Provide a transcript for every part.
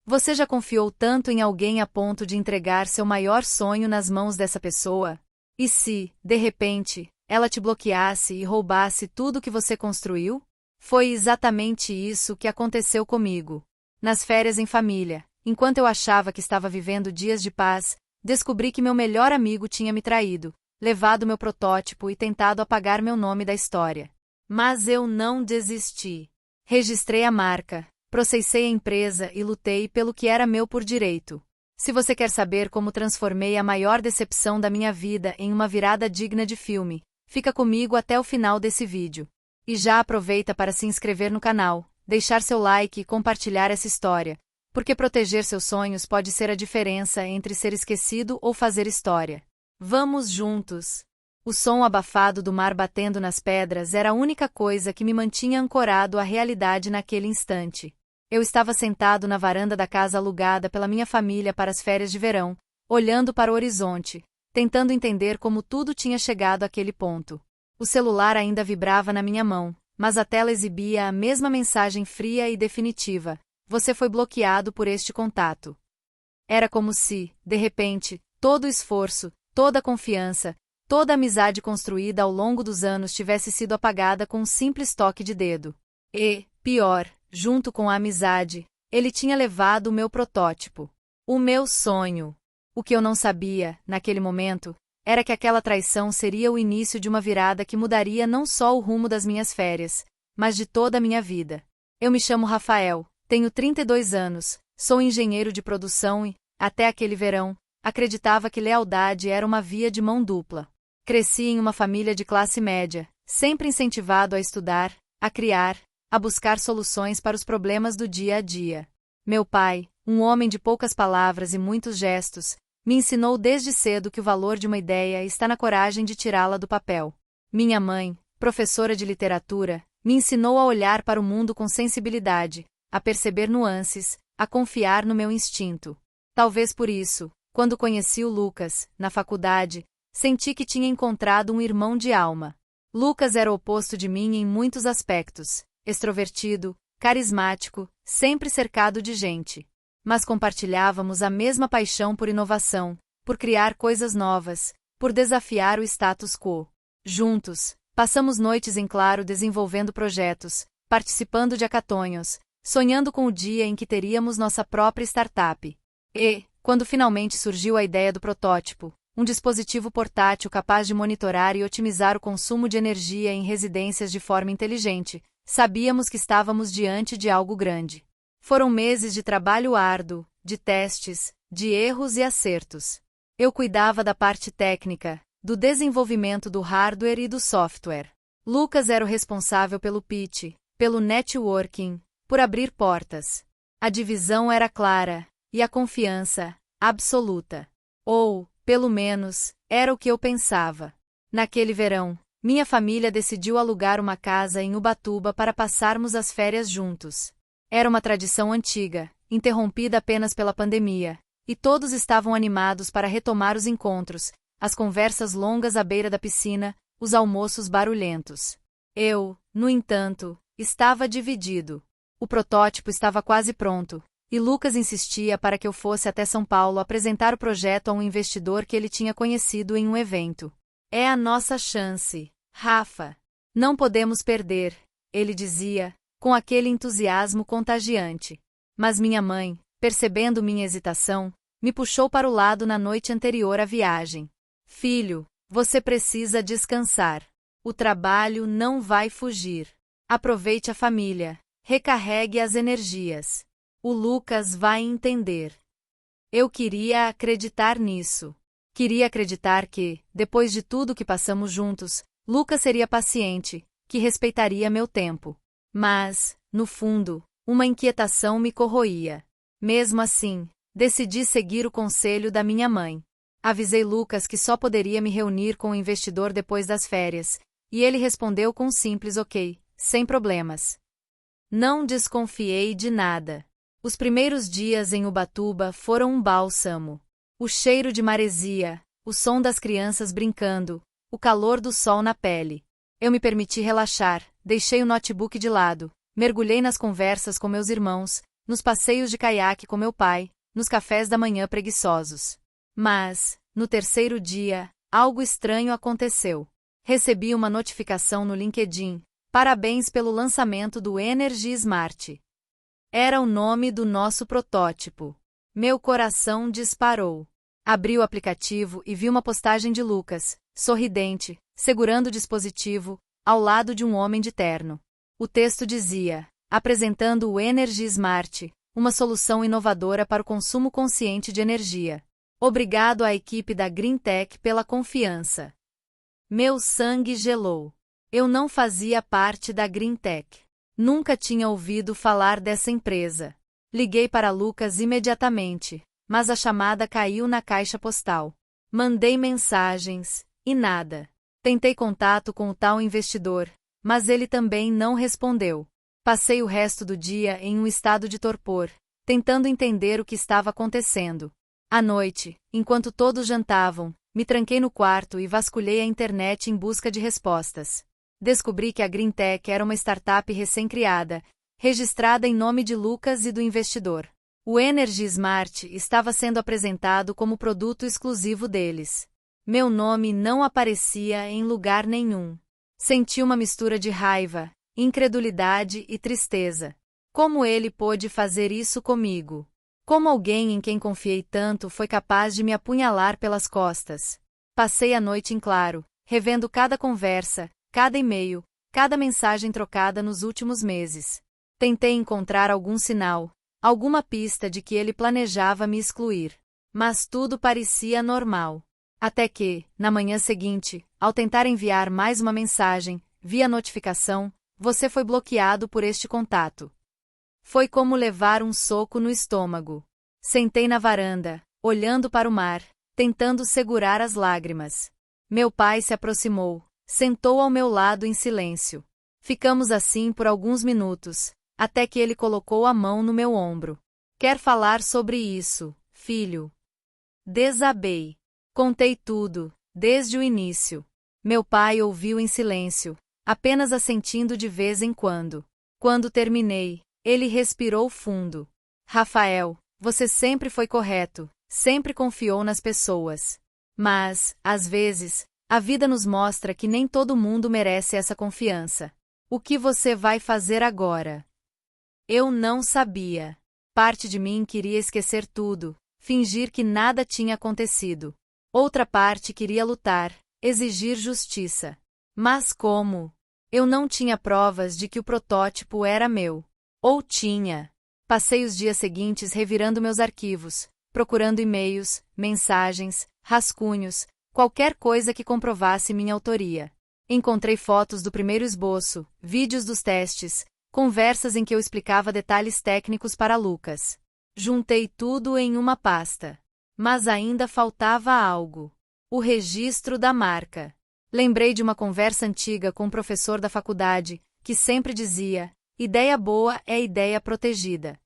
Você já confiou tanto em alguém a ponto de entregar seu maior sonho nas mãos dessa pessoa? E se, de repente, ela te bloqueasse e roubasse tudo que você construiu? Foi exatamente isso que aconteceu comigo. Nas férias em família, enquanto eu achava que estava vivendo dias de paz, descobri que meu melhor amigo tinha me traído, levado meu protótipo e tentado apagar meu nome da história. Mas eu não desisti. Registrei a marca, processei a empresa e lutei pelo que era meu por direito. Se você quer saber como transformei a maior decepção da minha vida em uma virada digna de filme, fica comigo até o final desse vídeo. E já aproveita para se inscrever no canal, deixar seu like e compartilhar essa história, porque proteger seus sonhos pode ser a diferença entre ser esquecido ou fazer história. Vamos juntos! O som abafado do mar batendo nas pedras era a única coisa que me mantinha ancorado à realidade naquele instante. Eu estava sentado na varanda da casa alugada pela minha família para as férias de verão, olhando para o horizonte, tentando entender como tudo tinha chegado àquele ponto. O celular ainda vibrava na minha mão, mas a tela exibia a mesma mensagem fria e definitiva: você foi bloqueado por este contato. Era como se, de repente, todo o esforço, toda a confiança, toda a amizade construída ao longo dos anos tivesse sido apagada com um simples toque de dedo. E, pior, junto com a amizade, ele tinha levado o meu protótipo. O meu sonho. O que eu não sabia, naquele momento, era que aquela traição seria o início de uma virada que mudaria não só o rumo das minhas férias, mas de toda a minha vida. Eu me chamo Rafael, tenho 32 anos, sou engenheiro de produção e, até aquele verão, acreditava que lealdade era uma via de mão dupla. Cresci em uma família de classe média, sempre incentivado a estudar, a criar, a buscar soluções para os problemas do dia a dia. Meu pai, um homem de poucas palavras e muitos gestos, me ensinou desde cedo que o valor de uma ideia está na coragem de tirá-la do papel. Minha mãe, professora de literatura, me ensinou a olhar para o mundo com sensibilidade, a perceber nuances, a confiar no meu instinto. Talvez por isso, quando conheci o Lucas, na faculdade, senti que tinha encontrado um irmão de alma. Lucas era o oposto de mim em muitos aspectos, extrovertido, carismático, sempre cercado de gente. Mas compartilhávamos a mesma paixão por inovação, por criar coisas novas, por desafiar o status quo. Juntos, passamos noites em claro desenvolvendo projetos, participando de hackathons, sonhando com o dia em que teríamos nossa própria startup. E, quando finalmente surgiu a ideia do protótipo, um dispositivo portátil capaz de monitorar e otimizar o consumo de energia em residências de forma inteligente, sabíamos que estávamos diante de algo grande. Foram meses de trabalho árduo, de testes, de erros e acertos. Eu cuidava da parte técnica, do desenvolvimento do hardware e do software. Lucas era o responsável pelo pitch, pelo networking, por abrir portas. A divisão era clara, e a confiança, absoluta. Ou, pelo menos, era o que eu pensava. Naquele verão, minha família decidiu alugar uma casa em Ubatuba para passarmos as férias juntos. Era uma tradição antiga, interrompida apenas pela pandemia, e todos estavam animados para retomar os encontros, as conversas longas à beira da piscina, os almoços barulhentos. Eu, no entanto, estava dividido. O protótipo estava quase pronto, e Lucas insistia para que eu fosse até São Paulo apresentar o projeto a um investidor que ele tinha conhecido em um evento. É a nossa chance, Rafa. Não podemos perder, ele dizia, com aquele entusiasmo contagiante. Mas minha mãe, percebendo minha hesitação, me puxou para o lado na noite anterior à viagem. Filho, você precisa descansar. O trabalho não vai fugir. Aproveite a família, recarregue as energias. O Lucas vai entender. Eu queria acreditar nisso. Queria acreditar que, depois de tudo que passamos juntos, Lucas seria paciente, que respeitaria meu tempo. Mas, no fundo, uma inquietação me corroía. Mesmo assim, decidi seguir o conselho da minha mãe. Avisei Lucas que só poderia me reunir com o investidor depois das férias, e ele respondeu com um simples ok, sem problemas. Não desconfiei de nada. Os primeiros dias em Ubatuba foram um bálsamo. O cheiro de maresia, o som das crianças brincando, o calor do sol na pele. Eu me permiti relaxar, deixei o notebook de lado, mergulhei nas conversas com meus irmãos, nos passeios de caiaque com meu pai, nos cafés da manhã preguiçosos. Mas, no terceiro dia, algo estranho aconteceu. Recebi uma notificação no LinkedIn. Parabéns pelo lançamento do Energy Smart. Era o nome do nosso protótipo. Meu coração disparou. Abri o aplicativo e vi uma postagem de Lucas, sorridente, segurando o dispositivo, ao lado de um homem de terno. O texto dizia: apresentando o Energy Smart, uma solução inovadora para o consumo consciente de energia. Obrigado à equipe da Greentech pela confiança. Meu sangue gelou. Eu não fazia parte da Greentech. Nunca tinha ouvido falar dessa empresa. Liguei para Lucas imediatamente, mas a chamada caiu na caixa postal. Mandei mensagens, e nada. Tentei contato com o tal investidor, mas ele também não respondeu. Passei o resto do dia em um estado de torpor, tentando entender o que estava acontecendo. À noite, enquanto todos jantavam, me tranquei no quarto e vasculhei a internet em busca de respostas. Descobri que a Greentech era uma startup recém-criada, registrada em nome de Lucas e do investidor. O Energy Smart estava sendo apresentado como produto exclusivo deles. Meu nome não aparecia em lugar nenhum. Senti uma mistura de raiva, incredulidade e tristeza. Como ele pôde fazer isso comigo? Como alguém em quem confiei tanto foi capaz de me apunhalar pelas costas? Passei a noite em claro, revendo cada conversa, cada e-mail, cada mensagem trocada nos últimos meses. Tentei encontrar algum sinal, alguma pista de que ele planejava me excluir. Mas tudo parecia normal. Até que, na manhã seguinte, ao tentar enviar mais uma mensagem, vi a notificação: você foi bloqueado por este contato. Foi como levar um soco no estômago. Sentei na varanda, olhando para o mar, tentando segurar as lágrimas. Meu pai se aproximou, sentou ao meu lado em silêncio. Ficamos assim por alguns minutos, até que ele colocou a mão no meu ombro. Quer falar sobre isso, filho? Desabei. Contei tudo, desde o início. Meu pai ouviu em silêncio, apenas assentindo de vez em quando. Quando terminei, ele respirou fundo. Rafael, você sempre foi correto, sempre confiou nas pessoas. Mas, às vezes, a vida nos mostra que nem todo mundo merece essa confiança. O que você vai fazer agora? Eu não sabia. Parte de mim queria esquecer tudo, fingir que nada tinha acontecido. Outra parte queria lutar, exigir justiça. Mas como? Eu não tinha provas de que o protótipo era meu. Ou tinha. Passei os dias seguintes revirando meus arquivos, procurando e-mails, mensagens, rascunhos, qualquer coisa que comprovasse minha autoria. Encontrei fotos do primeiro esboço, vídeos dos testes, conversas em que eu explicava detalhes técnicos para Lucas. Juntei tudo em uma pasta. Mas ainda faltava algo. O registro da marca. Lembrei de uma conversa antiga com um professor da faculdade, que sempre dizia: ideia boa é ideia protegida.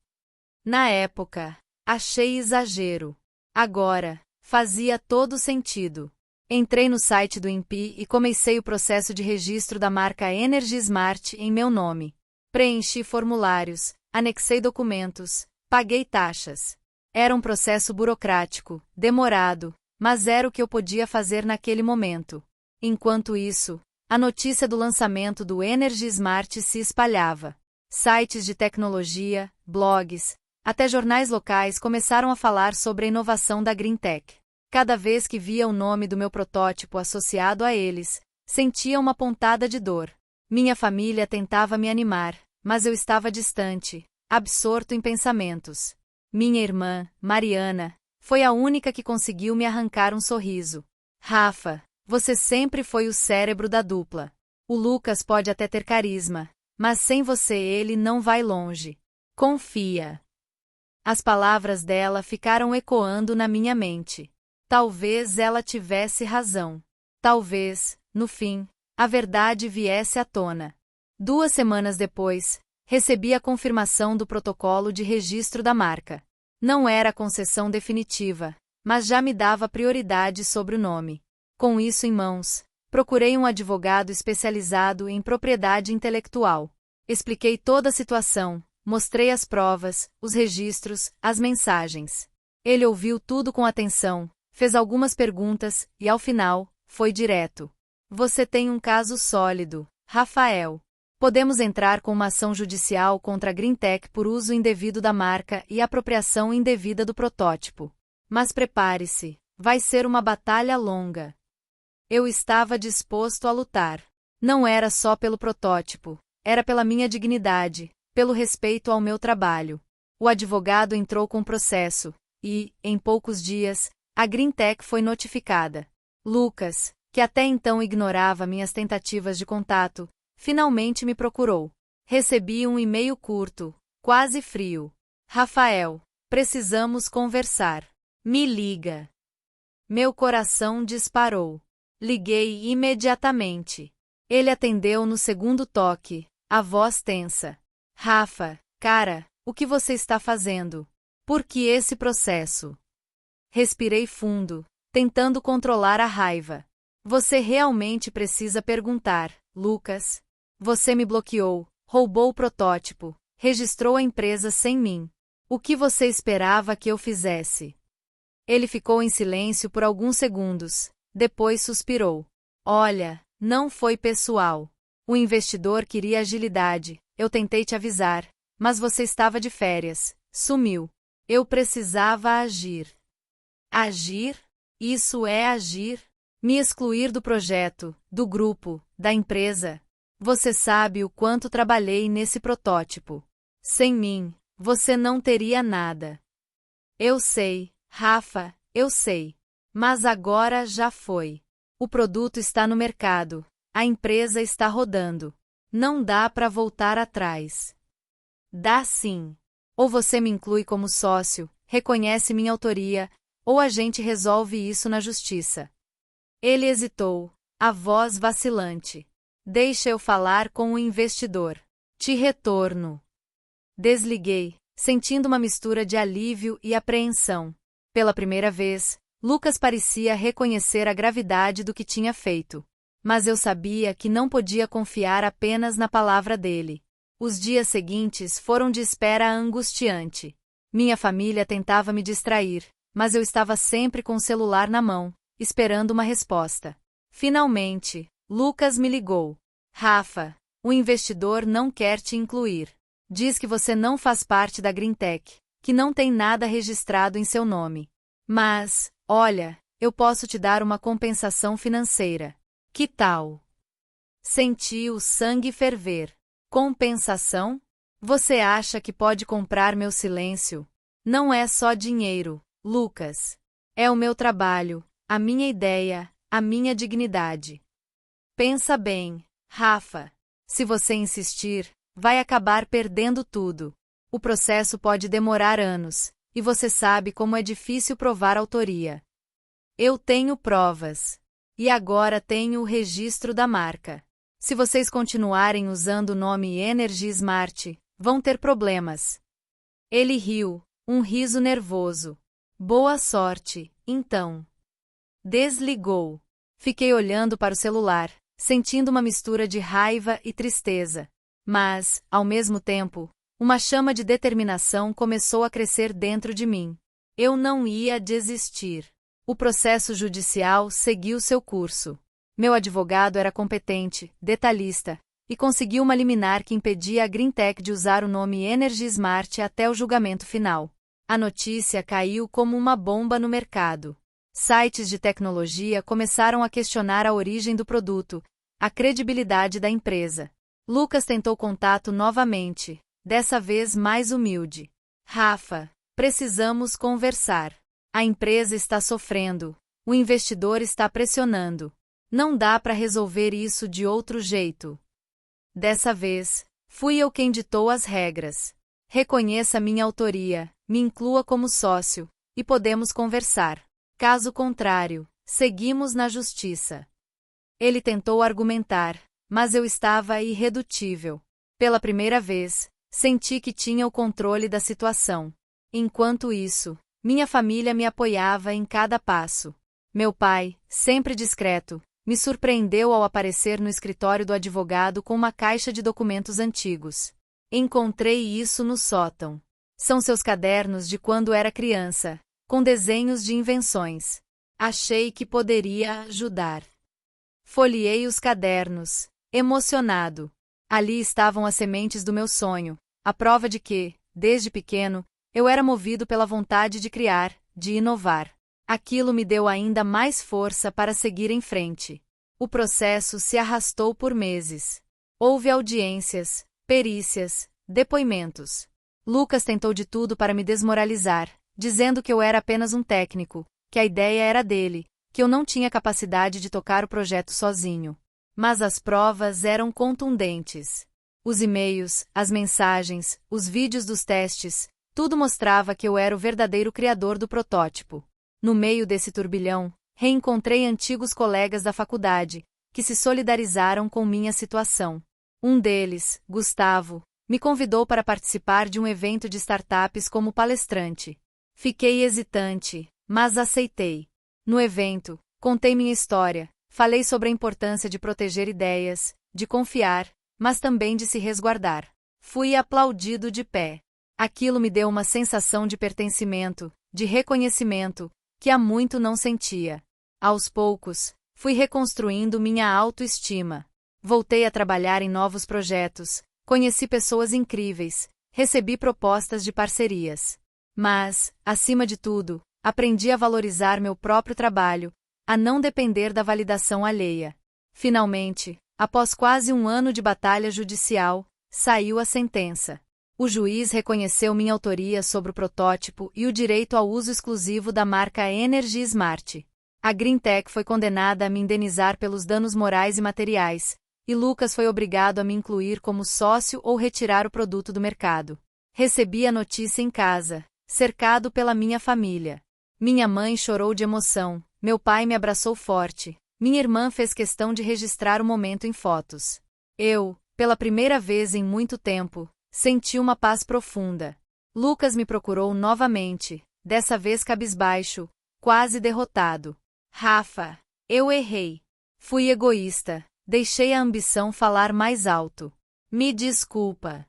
Na época, achei exagero. Agora, fazia todo sentido. Entrei no site do INPI e comecei o processo de registro da marca Energy Smart em meu nome. Preenchi formulários, anexei documentos, paguei taxas. Era um processo burocrático, demorado, mas era o que eu podia fazer naquele momento. Enquanto isso, a notícia do lançamento do Energy Smart se espalhava. Sites de tecnologia, blogs, até jornais locais começaram a falar sobre a inovação da Greentech. Cada vez que via o nome do meu protótipo associado a eles, sentia uma pontada de dor. Minha família tentava me animar, mas eu estava distante, absorto em pensamentos. Minha irmã, Mariana, foi a única que conseguiu me arrancar um sorriso. Rafa, você sempre foi o cérebro da dupla. O Lucas pode até ter carisma, mas sem você ele não vai longe. Confia. As palavras dela ficaram ecoando na minha mente. Talvez ela tivesse razão. Talvez, no fim, a verdade viesse à tona. 2 semanas depois, recebi a confirmação do protocolo de registro da marca. Não era a concessão definitiva, mas já me dava prioridade sobre o nome. Com isso em mãos, procurei um advogado especializado em propriedade intelectual. Expliquei toda a situação, mostrei as provas, os registros, as mensagens. Ele ouviu tudo com atenção, fez algumas perguntas e, ao final, foi direto. Você tem um caso sólido, Rafael. Podemos entrar com uma ação judicial contra a Greentech por uso indevido da marca e apropriação indevida do protótipo. Mas prepare-se, vai ser uma batalha longa. Eu estava disposto a lutar. Não era só pelo protótipo, era pela minha dignidade, pelo respeito ao meu trabalho. O advogado entrou com o processo e, em poucos dias, a Greentech foi notificada. Lucas, que até então ignorava minhas tentativas de contato, finalmente me procurou. Recebi um e-mail curto, quase frio. Rafael, precisamos conversar. Me liga. Meu coração disparou. Liguei imediatamente. Ele atendeu no segundo toque, a voz tensa. Rafa, cara, o que você está fazendo? Por que esse processo? Respirei fundo, tentando controlar a raiva. Você realmente precisa perguntar, Lucas. Você me bloqueou, roubou o protótipo, registrou a empresa sem mim. O que você esperava que eu fizesse? Ele ficou em silêncio por alguns segundos, depois suspirou. Olha, não foi pessoal. O investidor queria agilidade, eu tentei te avisar, mas você estava de férias, sumiu. Eu precisava agir. Agir? Isso é agir? Me excluir do projeto, do grupo, da empresa. Você sabe o quanto trabalhei nesse protótipo. Sem mim, você não teria nada. Eu sei, Rafa, eu sei. Mas agora já foi. O produto está no mercado. A empresa está rodando. Não dá para voltar atrás. Dá sim. Ou você me inclui como sócio, reconhece minha autoria, ou a gente resolve isso na justiça. Ele hesitou, a voz vacilante. Deixa eu falar com o investidor. Te retorno. Desliguei, sentindo uma mistura de alívio e apreensão. Pela primeira vez, Lucas parecia reconhecer a gravidade do que tinha feito. Mas eu sabia que não podia confiar apenas na palavra dele. Os dias seguintes foram de espera angustiante. Minha família tentava me distrair, mas eu estava sempre com o celular na mão, esperando uma resposta. Finalmente, Lucas me ligou. Rafa, o investidor não quer te incluir. Diz que você não faz parte da Greentech, que não tem nada registrado em seu nome. Mas, olha, eu posso te dar uma compensação financeira. Que tal? Senti o sangue ferver. Compensação? Você acha que pode comprar meu silêncio? Não é só dinheiro, Lucas. É o meu trabalho, a minha ideia, a minha dignidade. Pensa bem, Rafa. Se você insistir, vai acabar perdendo tudo. O processo pode demorar anos, e você sabe como é difícil provar autoria. Eu tenho provas. E agora tenho o registro da marca. Se vocês continuarem usando o nome Energy Smart, vão ter problemas. Ele riu, um riso nervoso. Boa sorte, então. Desligou. Fiquei olhando para o celular, sentindo uma mistura de raiva e tristeza. Mas, ao mesmo tempo, uma chama de determinação começou a crescer dentro de mim. Eu não ia desistir. O processo judicial seguiu seu curso. Meu advogado era competente, detalhista, e conseguiu uma liminar que impedia a Greentech de usar o nome Energy Smart até o julgamento final. A notícia caiu como uma bomba no mercado. Sites de tecnologia começaram a questionar a origem do produto, a credibilidade da empresa. Lucas tentou contato novamente, dessa vez mais humilde. Rafa, precisamos conversar. A empresa está sofrendo, o investidor está pressionando. Não dá para resolver isso de outro jeito. Dessa vez, fui eu quem ditou as regras. Reconheça minha autoria, me inclua como sócio, e podemos conversar. Caso contrário, seguimos na justiça. Ele tentou argumentar, mas eu estava irredutível. Pela primeira vez, senti que tinha o controle da situação. Enquanto isso, minha família me apoiava em cada passo. Meu pai, sempre discreto, me surpreendeu ao aparecer no escritório do advogado com uma caixa de documentos antigos. Encontrei isso no sótão. São seus cadernos de quando era criança, com desenhos de invenções. Achei que poderia ajudar. Folheei os cadernos, emocionado. Ali estavam as sementes do meu sonho, a prova de que, desde pequeno, eu era movido pela vontade de criar, de inovar. Aquilo me deu ainda mais força para seguir em frente. O processo se arrastou por meses. Houve audiências, perícias, depoimentos. Lucas tentou de tudo para me desmoralizar, dizendo que eu era apenas um técnico, que a ideia era dele, que eu não tinha capacidade de tocar o projeto sozinho. Mas as provas eram contundentes. Os e-mails, as mensagens, os vídeos dos testes, tudo mostrava que eu era o verdadeiro criador do protótipo. No meio desse turbilhão, reencontrei antigos colegas da faculdade, que se solidarizaram com minha situação. Um deles, Gustavo, me convidou para participar de um evento de startups como palestrante. Fiquei hesitante, mas aceitei. No evento, contei minha história, falei sobre a importância de proteger ideias, de confiar, mas também de se resguardar. Fui aplaudido de pé. Aquilo me deu uma sensação de pertencimento, de reconhecimento, que há muito não sentia. Aos poucos, fui reconstruindo minha autoestima. Voltei a trabalhar em novos projetos, conheci pessoas incríveis, recebi propostas de parcerias. Mas, acima de tudo, aprendi a valorizar meu próprio trabalho, a não depender da validação alheia. Finalmente, após quase um ano de batalha judicial, saiu a sentença. O juiz reconheceu minha autoria sobre o protótipo e o direito ao uso exclusivo da marca Energy Smart. A Greentech foi condenada a me indenizar pelos danos morais e materiais, e Lucas foi obrigado a me incluir como sócio ou retirar o produto do mercado. Recebi a notícia em casa, cercado pela minha família. Minha mãe chorou de emoção, meu pai me abraçou forte, minha irmã fez questão de registrar o momento em fotos. Eu, pela primeira vez em muito tempo, senti uma paz profunda. Lucas me procurou novamente, dessa vez cabisbaixo, quase derrotado. Rafa, eu errei. Fui egoísta, deixei a ambição falar mais alto. Me desculpa.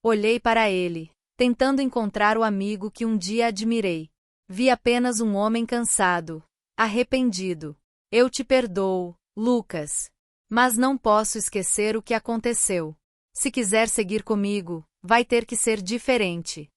Olhei para ele, tentando encontrar o amigo que um dia admirei. Vi apenas um homem cansado, arrependido. Eu te perdoo, Lucas. Mas não posso esquecer o que aconteceu. Se quiser seguir comigo, vai ter que ser diferente.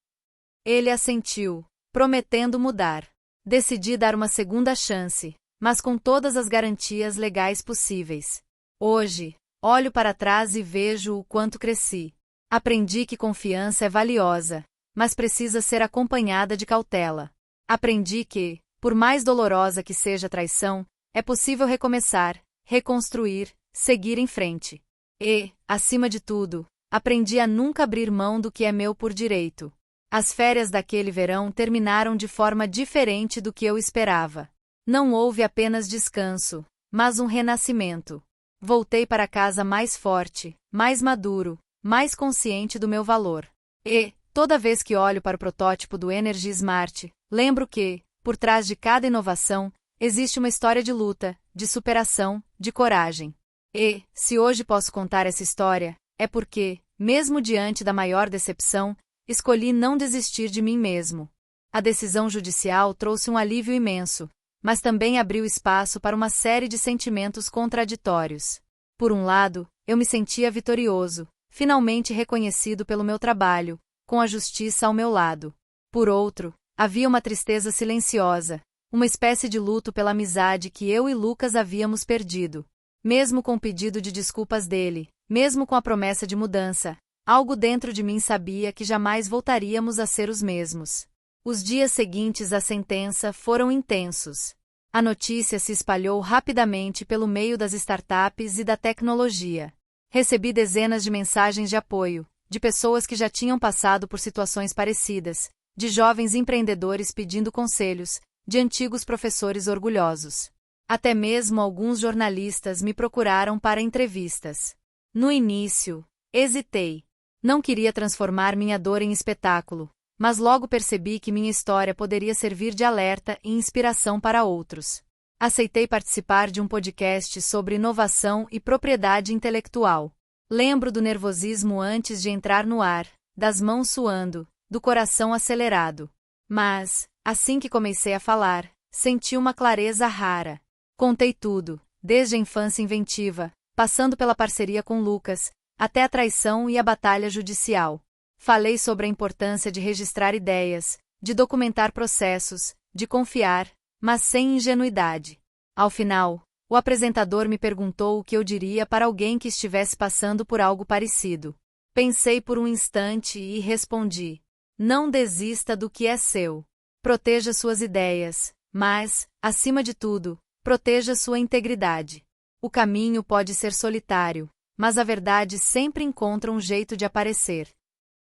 Ele assentiu, prometendo mudar. Decidi dar uma segunda chance, mas com todas as garantias legais possíveis. Hoje, olho para trás e vejo o quanto cresci. Aprendi que confiança é valiosa, mas precisa ser acompanhada de cautela. Aprendi que, por mais dolorosa que seja a traição, é possível recomeçar, reconstruir, seguir em frente. E, acima de tudo, aprendi a nunca abrir mão do que é meu por direito. As férias daquele verão terminaram de forma diferente do que eu esperava. Não houve apenas descanso, mas um renascimento. Voltei para casa mais forte, mais maduro, mais consciente do meu valor. E, toda vez que olho para o protótipo do Energy Smart, lembro que, por trás de cada inovação, existe uma história de luta, de superação, de coragem. E, se hoje posso contar essa história, é porque, mesmo diante da maior decepção, escolhi não desistir de mim mesmo. A decisão judicial trouxe um alívio imenso, mas também abriu espaço para uma série de sentimentos contraditórios. Por um lado, eu me sentia vitorioso, finalmente reconhecido pelo meu trabalho, com a justiça ao meu lado. Por outro, havia uma tristeza silenciosa, uma espécie de luto pela amizade que eu e Lucas havíamos perdido. Mesmo com o pedido de desculpas dele, mesmo com a promessa de mudança, algo dentro de mim sabia que jamais voltaríamos a ser os mesmos. Os dias seguintes à sentença foram intensos. A notícia se espalhou rapidamente pelo meio das startups e da tecnologia. Recebi dezenas de mensagens de apoio, de pessoas que já tinham passado por situações parecidas, de jovens empreendedores pedindo conselhos, de antigos professores orgulhosos. Até mesmo alguns jornalistas me procuraram para entrevistas. No início, hesitei. Não queria transformar minha dor em espetáculo, mas logo percebi que minha história poderia servir de alerta e inspiração para outros. Aceitei participar de um podcast sobre inovação e propriedade intelectual. Lembro do nervosismo antes de entrar no ar, das mãos suando, do coração acelerado. Mas, assim que comecei a falar, senti uma clareza rara. Contei tudo, desde a infância inventiva, passando pela parceria com Lucas, até a traição e a batalha judicial. Falei sobre a importância de registrar ideias, de documentar processos, de confiar, mas sem ingenuidade. Ao final, o apresentador me perguntou o que eu diria para alguém que estivesse passando por algo parecido. Pensei por um instante e respondi: não desista do que é seu. Proteja suas ideias, mas, acima de tudo, proteja sua integridade. O caminho pode ser solitário, mas a verdade sempre encontra um jeito de aparecer.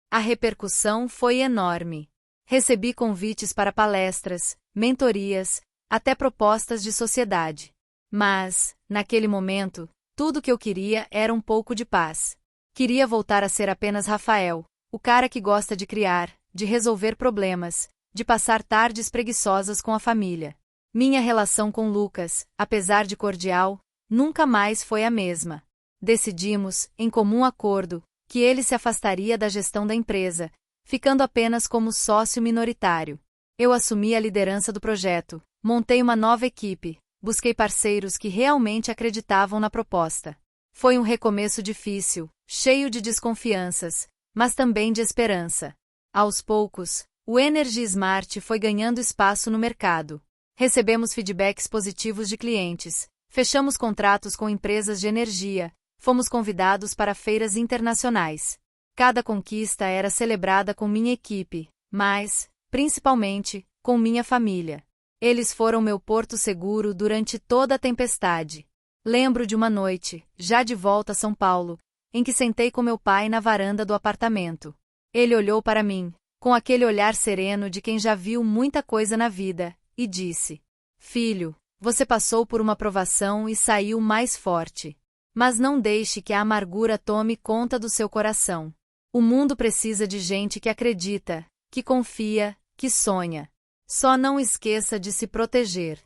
A repercussão foi enorme. Recebi convites para palestras, mentorias, até propostas de sociedade. Mas, naquele momento, tudo o que eu queria era um pouco de paz. Queria voltar a ser apenas Rafael, o cara que gosta de criar, de resolver problemas, de passar tardes preguiçosas com a família. Minha relação com Lucas, apesar de cordial, nunca mais foi a mesma. Decidimos, em comum acordo, que ele se afastaria da gestão da empresa, ficando apenas como sócio minoritário. Eu assumi a liderança do projeto, montei uma nova equipe, busquei parceiros que realmente acreditavam na proposta. Foi um recomeço difícil, cheio de desconfianças, mas também de esperança. Aos poucos, o Energy Smart foi ganhando espaço no mercado. Recebemos feedbacks positivos de clientes, fechamos contratos com empresas de energia, fomos convidados para feiras internacionais. Cada conquista era celebrada com minha equipe, mas, principalmente, com minha família. Eles foram meu porto seguro durante toda a tempestade. Lembro de uma noite, já de volta a São Paulo, em que sentei com meu pai na varanda do apartamento. Ele olhou para mim, com aquele olhar sereno de quem já viu muita coisa na vida, e disse: filho, você passou por uma provação e saiu mais forte. Mas não deixe que a amargura tome conta do seu coração. O mundo precisa de gente que acredita, que confia, que sonha. Só não esqueça de se proteger.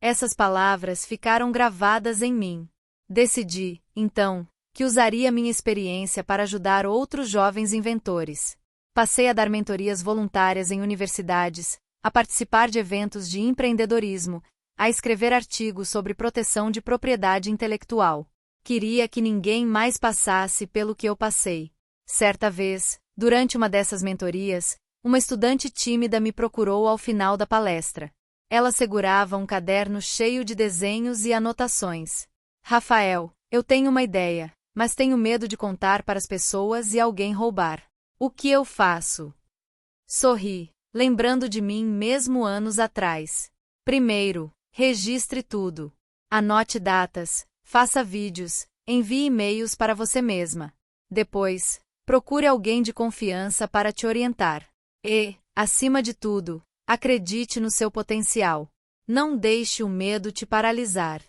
Essas palavras ficaram gravadas em mim. Decidi, então, que usaria minha experiência para ajudar outros jovens inventores. Passei a dar mentorias voluntárias em universidades, a participar de eventos de empreendedorismo, a escrever artigos sobre proteção de propriedade intelectual. Queria que ninguém mais passasse pelo que eu passei. Certa vez, durante uma dessas mentorias, uma estudante tímida me procurou ao final da palestra. Ela segurava um caderno cheio de desenhos e anotações. Rafael, eu tenho uma ideia, mas tenho medo de contar para as pessoas e alguém roubar. O que eu faço? Sorri, lembrando de mim mesmo anos atrás. Primeiro, registre tudo. Anote datas, faça vídeos, envie e-mails para você mesma. Depois, procure alguém de confiança para te orientar. E, acima de tudo, acredite no seu potencial. Não deixe o medo te paralisar.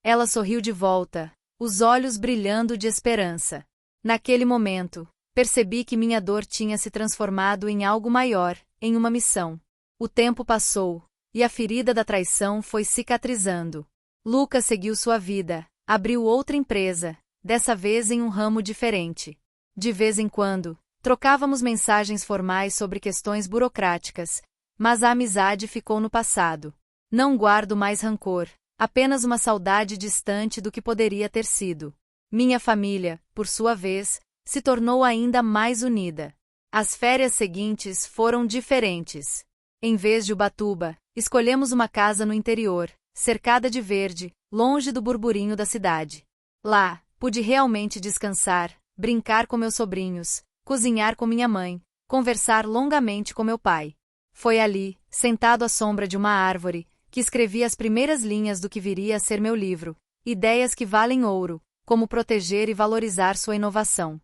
Ela sorriu de volta, os olhos brilhando de esperança. Naquele momento, percebi que minha dor tinha se transformado em algo maior, em uma missão. O tempo passou, e a ferida da traição foi cicatrizando. Lucas seguiu sua vida, abriu outra empresa, dessa vez em um ramo diferente. De vez em quando, trocávamos mensagens formais sobre questões burocráticas, mas a amizade ficou no passado. Não guardo mais rancor, apenas uma saudade distante do que poderia ter sido. Minha família, por sua vez, se tornou ainda mais unida. As férias seguintes foram diferentes. Em vez de Ubatuba, escolhemos uma casa no interior, cercada de verde, longe do burburinho da cidade. Lá, pude realmente descansar, brincar com meus sobrinhos, cozinhar com minha mãe, conversar longamente com meu pai. Foi ali, sentado à sombra de uma árvore, que escrevi as primeiras linhas do que viria a ser meu livro, Ideias que Valem Ouro, como proteger e valorizar sua inovação.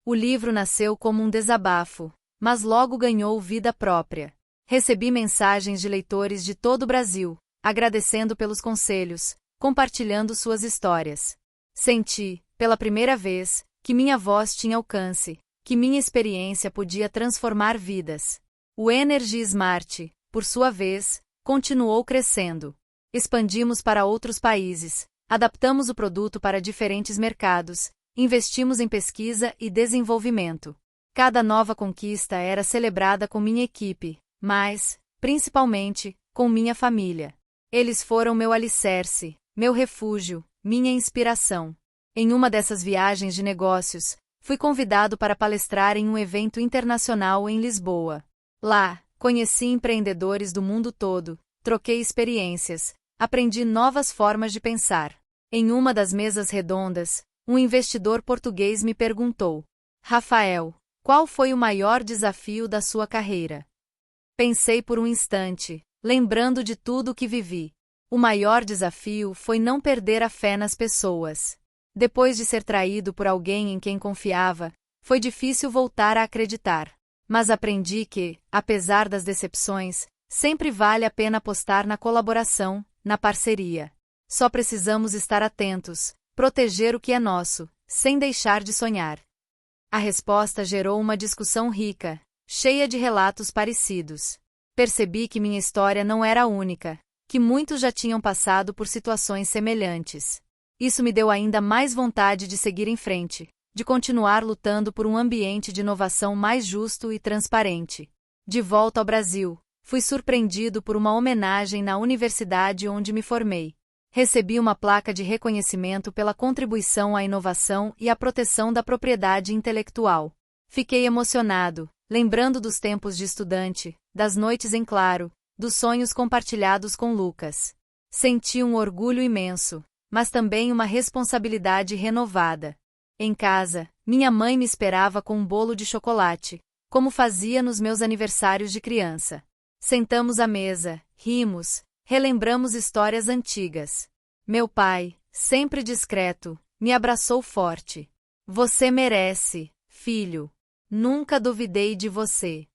O livro nasceu como um desabafo, mas logo ganhou vida própria. Recebi mensagens de leitores de todo o Brasil, agradecendo pelos conselhos, compartilhando suas histórias. Senti, pela primeira vez, que minha voz tinha alcance, que minha experiência podia transformar vidas. O Energy Smart, por sua vez, continuou crescendo. Expandimos para outros países, adaptamos o produto para diferentes mercados, Investimos em pesquisa e desenvolvimento. Cada nova conquista era celebrada com minha equipe, mas, principalmente, com minha família. Eles foram meu alicerce, meu refúgio, minha inspiração. Em uma dessas viagens de negócios, fui convidado para palestrar em um evento internacional em Lisboa. Lá, conheci empreendedores do mundo todo, troquei experiências, aprendi novas formas de pensar. Em uma das mesas redondas, um investidor português me perguntou: Rafael, qual foi o maior desafio da sua carreira? Pensei por um instante, lembrando de tudo o que vivi. O maior desafio foi não perder a fé nas pessoas. Depois de ser traído por alguém em quem confiava, foi difícil voltar a acreditar. Mas aprendi que, apesar das decepções, sempre vale a pena apostar na colaboração, na parceria. Só precisamos estar atentos, proteger o que é nosso, sem deixar de sonhar. A resposta gerou uma discussão rica, cheia de relatos parecidos. Percebi que minha história não era única, que muitos já tinham passado por situações semelhantes. Isso me deu ainda mais vontade de seguir em frente, de continuar lutando por um ambiente de inovação mais justo e transparente. De volta ao Brasil, fui surpreendido por uma homenagem na universidade onde me formei. Recebi uma placa de reconhecimento pela contribuição à inovação e à proteção da propriedade intelectual. Fiquei emocionado, lembrando dos tempos de estudante, das noites em claro, dos sonhos compartilhados com Lucas. Senti um orgulho imenso, mas também uma responsabilidade renovada. Em casa, minha mãe me esperava com um bolo de chocolate, como fazia nos meus aniversários de criança. Sentamos à mesa, rimos, relembramos histórias antigas. Meu pai, sempre discreto, me abraçou forte. Você merece, filho. Nunca duvidei de você.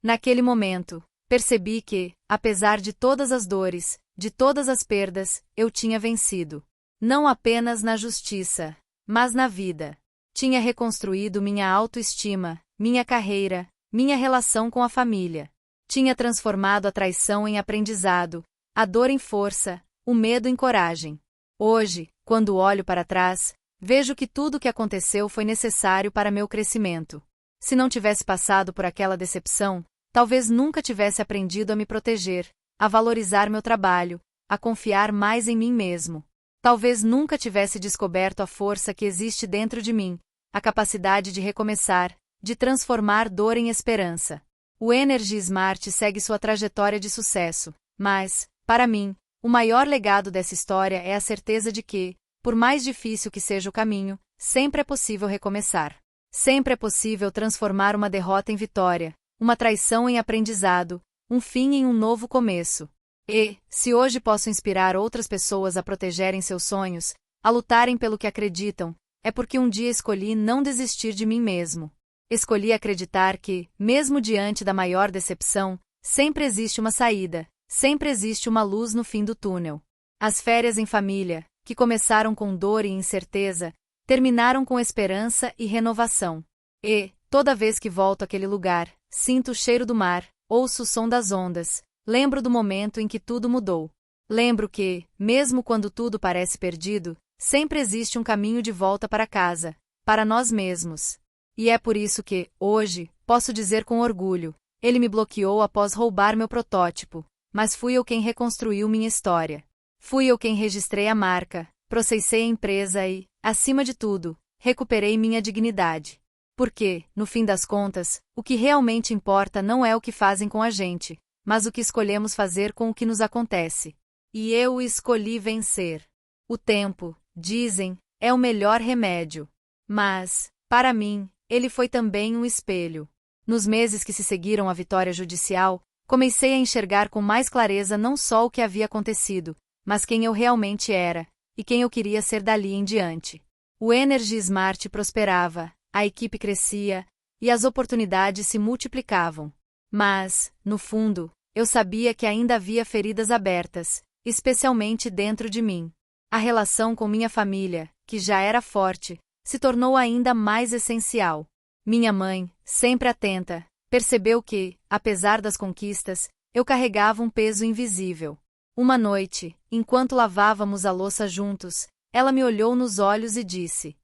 Naquele momento, percebi que, apesar de todas as dores, de todas as perdas, eu tinha vencido. Não apenas na justiça, mas na vida. Tinha reconstruído minha autoestima, minha carreira, minha relação com a família. Tinha transformado a traição em aprendizado, a dor em força, o medo em coragem. Hoje, quando olho para trás, vejo que tudo o que aconteceu foi necessário para meu crescimento. Se não tivesse passado por aquela decepção, talvez nunca tivesse aprendido a me proteger, a valorizar meu trabalho, a confiar mais em mim mesmo. Talvez nunca tivesse descoberto a força que existe dentro de mim, a capacidade de recomeçar, de transformar dor em esperança. O Energy Smart segue sua trajetória de sucesso, mas, para mim, o maior legado dessa história é a certeza de que, por mais difícil que seja o caminho, sempre é possível recomeçar. Sempre é possível transformar uma derrota em vitória, uma traição em aprendizado, um fim em um novo começo. E, se hoje posso inspirar outras pessoas a protegerem seus sonhos, a lutarem pelo que acreditam, é porque um dia escolhi não desistir de mim mesmo. Escolhi acreditar que, mesmo diante da maior decepção, sempre existe uma saída, sempre existe uma luz no fim do túnel. As férias em família, que começaram com dor e incerteza, terminaram com esperança e renovação. E, toda vez que volto àquele lugar, sinto o cheiro do mar, ouço o som das ondas, lembro do momento em que tudo mudou. Lembro que, mesmo quando tudo parece perdido, sempre existe um caminho de volta para casa, para nós mesmos. E é por isso que, hoje, posso dizer com orgulho, ele me bloqueou após roubar meu protótipo, mas fui eu quem reconstruiu minha história. Fui eu quem registrei a marca, processei a empresa e, acima de tudo, recuperei minha dignidade. Porque, no fim das contas, o que realmente importa não é o que fazem com a gente, mas o que escolhemos fazer com o que nos acontece. E eu escolhi vencer. O tempo, dizem, é o melhor remédio. Mas, para mim, ele foi também um espelho. Nos meses que se seguiram à vitória judicial, comecei a enxergar com mais clareza não só o que havia acontecido, mas quem eu realmente era, e quem eu queria ser dali em diante. O Energy Smart prosperava, a equipe crescia, e as oportunidades se multiplicavam. Mas, no fundo, eu sabia que ainda havia feridas abertas, especialmente dentro de mim. A relação com minha família, que já era forte, se tornou ainda mais essencial. Minha mãe, sempre atenta, percebeu que, apesar das conquistas, eu carregava um peso invisível. Uma noite, enquanto lavávamos a louça juntos, ela me olhou nos olhos e disse: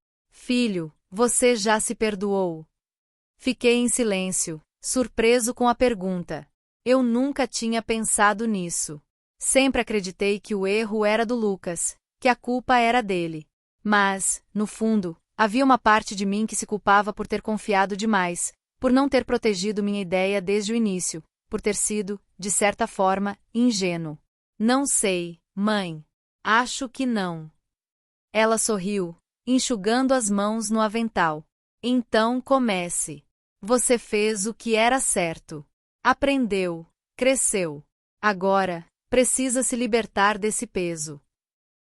Filho, você já se perdoou? Fiquei em silêncio, surpreso com a pergunta. Eu nunca tinha pensado nisso. Sempre acreditei que o erro era do Lucas, que a culpa era dele. Mas, no fundo, havia uma parte de mim que se culpava por ter confiado demais, por não ter protegido minha ideia desde o início, por ter sido, de certa forma, ingênuo. Não sei, mãe. Acho que não. Ela sorriu, enxugando as mãos no avental. Então comece. Você fez o que era certo. Aprendeu, cresceu. Agora, precisa se libertar desse peso.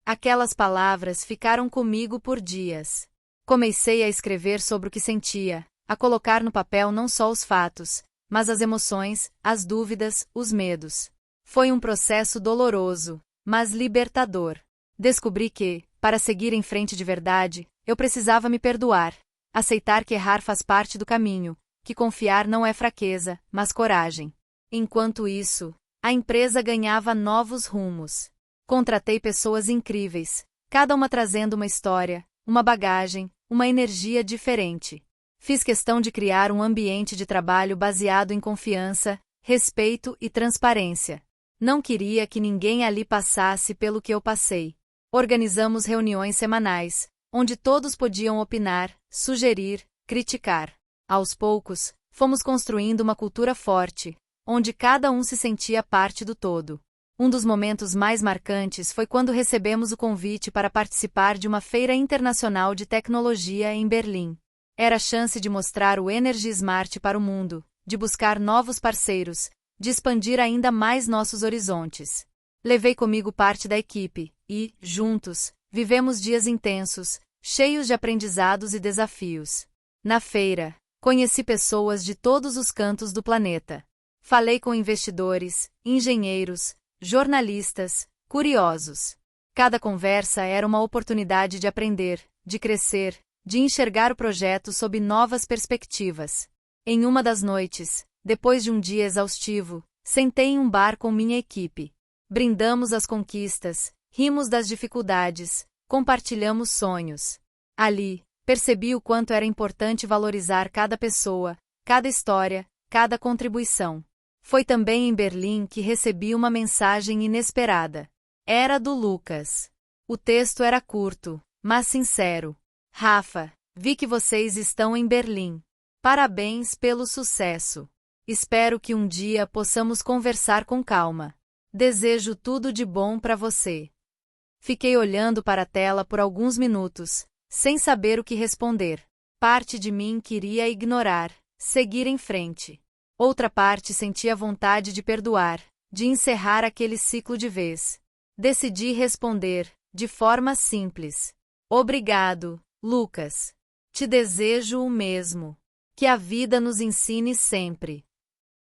Aquelas palavras ficaram comigo por dias. Comecei a escrever sobre o que sentia, a colocar no papel não só os fatos, mas as emoções, as dúvidas, os medos. Foi um processo doloroso, mas libertador. Descobri que, para seguir em frente de verdade, eu precisava me perdoar, aceitar que errar faz parte do caminho, que confiar não é fraqueza, mas coragem. Enquanto isso, a empresa ganhava novos rumos. Contratei pessoas incríveis, cada uma trazendo uma história, uma bagagem, uma energia diferente. Fiz questão de criar um ambiente de trabalho baseado em confiança, respeito e transparência. Não queria que ninguém ali passasse pelo que eu passei. Organizamos reuniões semanais, onde todos podiam opinar, sugerir, criticar. Aos poucos, fomos construindo uma cultura forte, onde cada um se sentia parte do todo. Um dos momentos mais marcantes foi quando recebemos o convite para participar de uma feira internacional de tecnologia em Berlim. Era a chance de mostrar o Energy Smart para o mundo, de buscar novos parceiros, de expandir ainda mais nossos horizontes. Levei comigo parte da equipe e, juntos, vivemos dias intensos, cheios de aprendizados e desafios. Na feira, conheci pessoas de todos os cantos do planeta. Falei com investidores, engenheiros, jornalistas, curiosos. Cada conversa era uma oportunidade de aprender, de crescer, de enxergar o projeto sob novas perspectivas. Em uma das noites, depois de um dia exaustivo, sentei em um bar com minha equipe. Brindamos as conquistas, rimos das dificuldades, compartilhamos sonhos. Ali, percebi o quanto era importante valorizar cada pessoa, cada história, cada contribuição. Foi também em Berlim que recebi uma mensagem inesperada. Era do Lucas. O texto era curto, mas sincero. Rafa, vi que vocês estão em Berlim. Parabéns pelo sucesso. Espero que um dia possamos conversar com calma. Desejo tudo de bom para você. Fiquei olhando para a tela por alguns minutos, sem saber o que responder. Parte de mim queria ignorar, seguir em frente. Outra parte sentia vontade de perdoar, de encerrar aquele ciclo de vez. Decidi responder, de forma simples. Obrigado, Lucas. Te desejo o mesmo. Que a vida nos ensine sempre.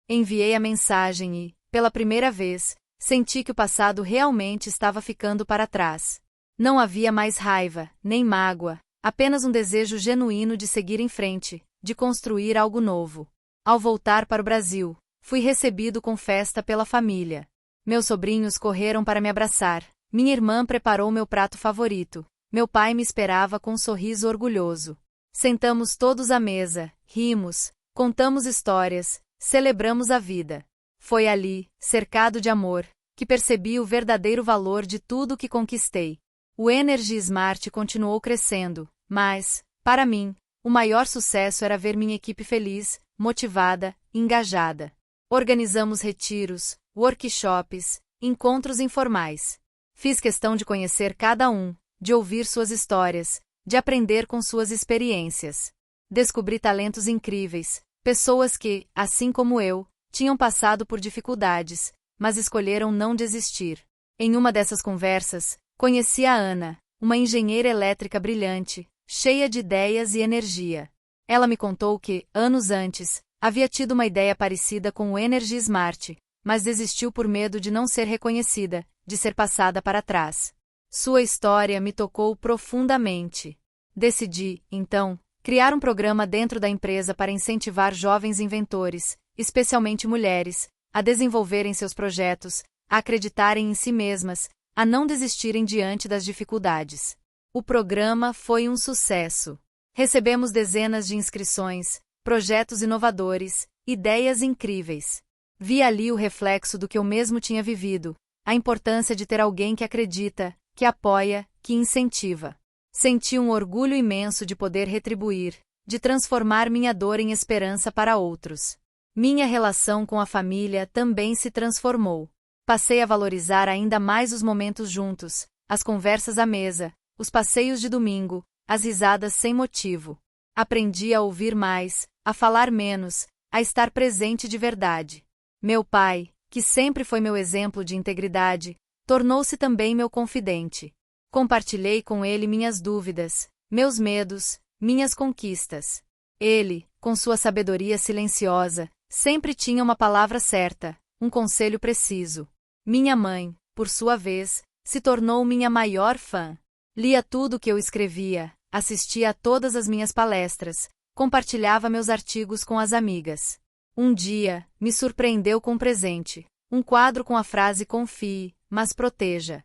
Enviei a mensagem e, pela primeira vez, senti que o passado realmente estava ficando para trás. Não havia mais raiva, nem mágoa, apenas um desejo genuíno de seguir em frente, de construir algo novo. Ao voltar para o Brasil, fui recebido com festa pela família. Meus sobrinhos correram para me abraçar, minha irmã preparou meu prato favorito, meu pai me esperava com um sorriso orgulhoso. Sentamos todos à mesa, rimos, contamos histórias, celebramos a vida. Foi ali, cercado de amor, que percebi o verdadeiro valor de tudo que conquistei. O Energy Smart continuou crescendo, mas, para mim, o maior sucesso era ver minha equipe feliz, motivada, engajada. Organizamos retiros, workshops, encontros informais. Fiz questão de conhecer cada um, de ouvir suas histórias, de aprender com suas experiências. Descobri talentos incríveis, pessoas que, assim como eu, tinham passado por dificuldades, mas escolheram não desistir. Em uma dessas conversas, conheci a Ana, uma engenheira elétrica brilhante, cheia de ideias e energia. Ela me contou que, anos antes, havia tido uma ideia parecida com o Energy Smart, mas desistiu por medo de não ser reconhecida, de ser passada para trás. Sua história me tocou profundamente. Decidi, então, criar um programa dentro da empresa para incentivar jovens inventores, especialmente mulheres, a desenvolverem seus projetos, a acreditarem em si mesmas, a não desistirem diante das dificuldades. O programa foi um sucesso. Recebemos dezenas de inscrições, projetos inovadores, ideias incríveis. Vi ali o reflexo do que eu mesmo tinha vivido, a importância de ter alguém que acredita, que apoia, que incentiva. Senti um orgulho imenso de poder retribuir, de transformar minha dor em esperança para outros. Minha relação com a família também se transformou. Passei a valorizar ainda mais os momentos juntos, as conversas à mesa, os passeios de domingo, as risadas sem motivo. Aprendi a ouvir mais, a falar menos, a estar presente de verdade. Meu pai, que sempre foi meu exemplo de integridade, tornou-se também meu confidente. Compartilhei com ele minhas dúvidas, meus medos, minhas conquistas. Ele, com sua sabedoria silenciosa, sempre tinha uma palavra certa, um conselho preciso. Minha mãe, por sua vez, se tornou minha maior fã. Lia tudo o que eu escrevia, assistia a todas as minhas palestras, compartilhava meus artigos com as amigas. Um dia, me surpreendeu com um presente, um quadro com a frase "Confie, mas proteja".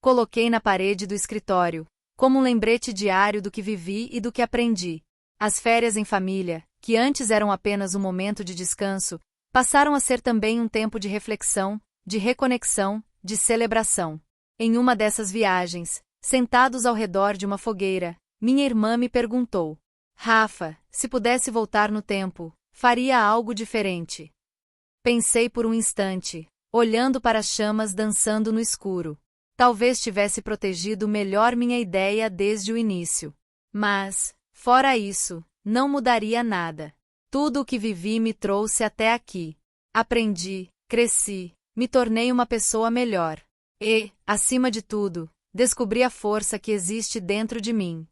Coloquei na parede do escritório, como um lembrete diário do que vivi e do que aprendi. As férias em família, que antes eram apenas um momento de descanso, passaram a ser também um tempo de reflexão, de reconexão, de celebração. Em uma dessas viagens, sentados ao redor de uma fogueira, minha irmã me perguntou: Rafa, se pudesse voltar no tempo, faria algo diferente? Pensei por um instante, olhando para as chamas dançando no escuro. Talvez tivesse protegido melhor minha ideia desde o início. Mas, fora isso, não mudaria nada. Tudo o que vivi me trouxe até aqui. Aprendi, cresci, me tornei uma pessoa melhor. E, acima de tudo, descobri a força que existe dentro de mim.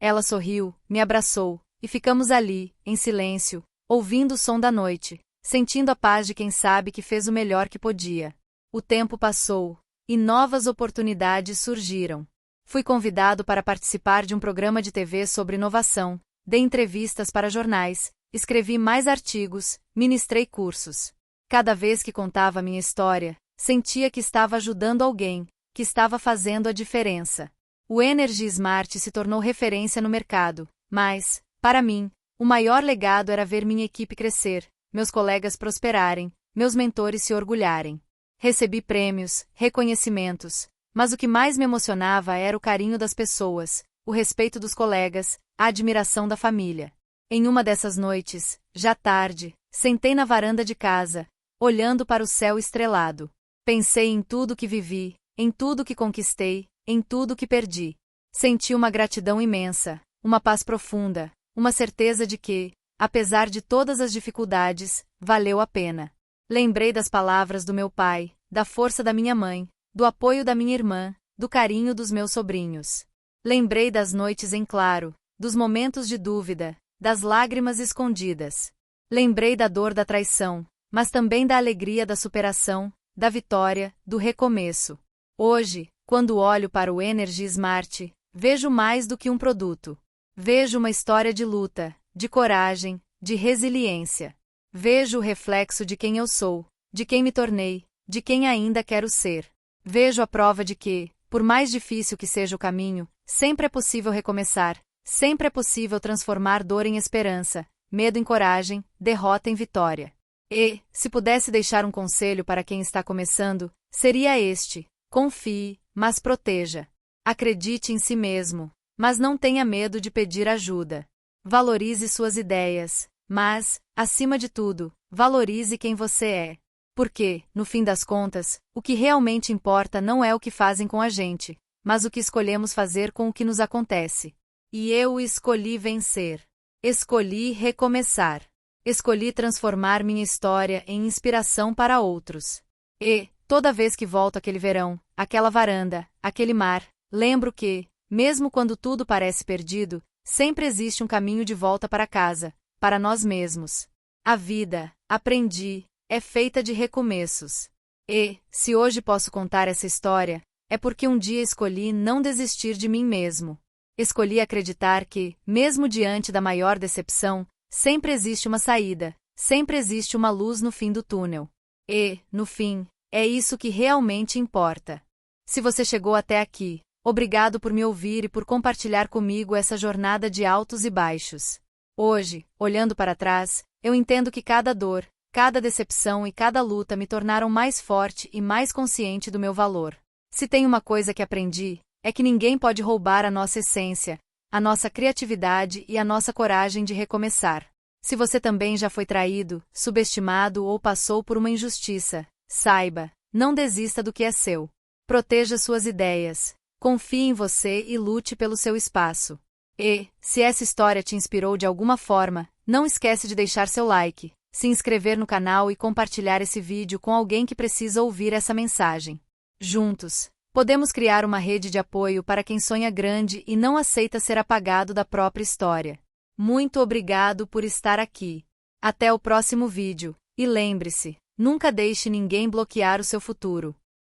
Ela sorriu, me abraçou, e ficamos ali, em silêncio, ouvindo o som da noite, sentindo a paz de quem sabe que fez o melhor que podia. O tempo passou, e novas oportunidades surgiram. Fui convidado para participar de um programa de TV sobre inovação, dei entrevistas para jornais, escrevi mais artigos, ministrei cursos. Cada vez que contava minha história, sentia que estava ajudando alguém, que estava fazendo a diferença. O Energy Smart se tornou referência no mercado, mas, para mim, o maior legado era ver minha equipe crescer, meus colegas prosperarem, meus mentores se orgulharem. Recebi prêmios, reconhecimentos, mas o que mais me emocionava era o carinho das pessoas, o respeito dos colegas, a admiração da família. Em uma dessas noites, já tarde, sentei na varanda de casa, olhando para o céu estrelado. Pensei em tudo que vivi, em tudo que conquistei, em tudo que perdi. Senti uma gratidão imensa, uma paz profunda, uma certeza de que, apesar de todas as dificuldades, valeu a pena. Lembrei das palavras do meu pai, da força da minha mãe, do apoio da minha irmã, do carinho dos meus sobrinhos. Lembrei das noites em claro, dos momentos de dúvida, das lágrimas escondidas. Lembrei da dor da traição, mas também da alegria da superação, da vitória, do recomeço. Hoje, quando olho para o Energy Smart, vejo mais do que um produto. Vejo uma história de luta, de coragem, de resiliência. Vejo o reflexo de quem eu sou, de quem me tornei, de quem ainda quero ser. Vejo a prova de que, por mais difícil que seja o caminho, sempre é possível recomeçar, sempre é possível transformar dor em esperança, medo em coragem, derrota em vitória. E, se pudesse deixar um conselho para quem está começando, seria este: confie, mas proteja. Acredite em si mesmo, mas não tenha medo de pedir ajuda. Valorize suas ideias, mas, acima de tudo, valorize quem você é. Porque, no fim das contas, o que realmente importa não é o que fazem com a gente, mas o que escolhemos fazer com o que nos acontece. E eu escolhi vencer. Escolhi recomeçar. Escolhi transformar minha história em inspiração para outros. E, toda vez que volto àquele verão, àquela varanda, àquele mar, lembro que, mesmo quando tudo parece perdido, sempre existe um caminho de volta para casa, para nós mesmos. A vida, aprendi, é feita de recomeços. E, se hoje posso contar essa história, é porque um dia escolhi não desistir de mim mesmo. Escolhi acreditar que, mesmo diante da maior decepção, sempre existe uma saída, sempre existe uma luz no fim do túnel. E, no fim, é isso que realmente importa. Se você chegou até aqui, Obrigado por me ouvir e por compartilhar comigo essa jornada de altos e baixos. Hoje, olhando para trás, eu entendo que cada dor, cada decepção e cada luta me tornaram mais forte e mais consciente do meu valor. Se tem uma coisa que aprendi, é que ninguém pode roubar a nossa essência, a nossa criatividade e a nossa coragem de recomeçar. Se você também já foi traído, subestimado ou passou por uma injustiça, saiba, não desista do que é seu. Proteja suas ideias. Confie em você e lute pelo seu espaço. E, se essa história te inspirou de alguma forma, não esquece de deixar seu like, se inscrever no canal e compartilhar esse vídeo com alguém que precisa ouvir essa mensagem. Juntos, podemos criar uma rede de apoio para quem sonha grande e não aceita ser apagado da própria história. Muito obrigado por estar aqui. Até o próximo vídeo, e lembre-se, nunca deixe ninguém bloquear o seu futuro.